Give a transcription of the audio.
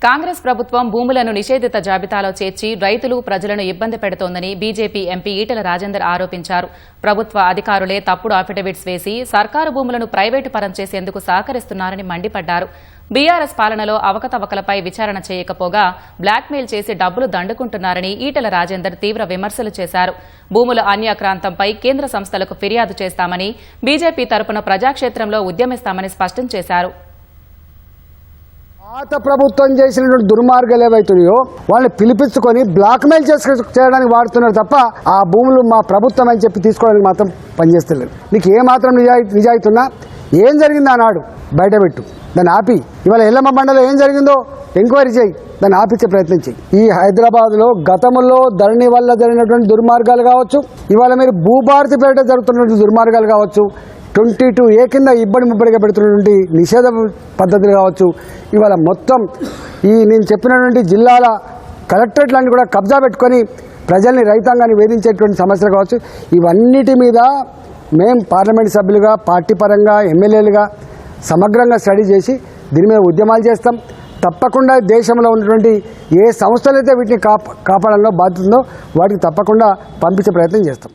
కాంగ్రెస్ ప్రభుత్వం భూములను నిషేధిత జాబితాలో చేర్చి రైతులు ప్రజలను ఇబ్బంది పెడుతోందని బీజేపీ ఎంపీ ఈటెల రాజేందర్ ఆరోపించారు. ప్రభుత్వ అధికారులే తప్పుడు అఫిడవిట్స్ వేసి సర్కారు భూములను ప్రైవేటు పరం చేసేందుకు సహకరిస్తున్నారని మండిపడ్డారు. బీఆర్ఎస్ పాలనలో అవకతవకలపై విచారణ చేయకపోగా బ్లాక్మెయిల్ చేసి డబ్బులు దండుకుంటున్నారని ఈటెల రాజేందర్ తీవ్ర విమర్శలు చేశారు. భూముల అన్యాక్రాంతంపై కేంద్ర సంస్థలకు ఫిర్యాదు చేస్తామని, బీజేపీ తరపున ప్రజాక్షేత్రంలో ఉద్యమిస్తామని స్పష్టం చేశారు. పాత ప్రభుత్వం చేసినటువంటి దుర్మార్గాలు ఏవైతున్నాయో వాళ్ళని పిలిపించుకొని బ్లాక్మెయిల్ చేయడానికి వాడుతున్నారు తప్ప ఆ భూములు మా ప్రభుత్వం అని చెప్పి తీసుకోవడానికి మాత్రం పనిచేస్తలేదు. నీకు ఏమాత్రం నిజాయితీ ఉన్నా ఏం జరిగిందో ఆనాడు బయటపెట్టు, దాన్ని ఆపి. ఇవాళ ఎల్లమ్మ బండలో ఏం జరిగిందో ఎంక్వైరీ చేయి, దాన్ని ఆపించే ప్రయత్నం చేయి. ఈ హైదరాబాద్లో గతంలో ధరణి వల్ల జరిగినటువంటి దుర్మార్గాలు కావచ్చు, ఇవాళ మీరు భూభారతి పేరిట జరుగుతున్నటువంటి దుర్మార్గాలు కావచ్చు, 22A కింద ఇబ్బడి ముబ్బడిగా పెడుతున్నటువంటి నిషేధ పద్ధతులు కావచ్చు, ఇవాళ మొత్తం ఈ నేను చెప్పినటువంటి జిల్లాల కలెక్టరేట్లన్నీ కూడా కబ్జా పెట్టుకొని ప్రజల్ని, రైతాంగాన్ని వేధించేటువంటి సమస్యలు కావచ్చు, ఇవన్నిటి మీద మేము పార్లమెంట్ సభ్యులుగా, పార్టీ పరంగా, ఎమ్మెల్యేలుగా సమగ్రంగా స్టడీ చేసి దీని మీద ఉద్యమాలు చేస్తాం. తప్పకుండా దేశంలో ఉన్నటువంటి ఏ సంస్థలైతే వీటిని కాపాడాలో బాధ్యత ఉందో వాటికి తప్పకుండా పంపించే ప్రయత్నం చేస్తాం.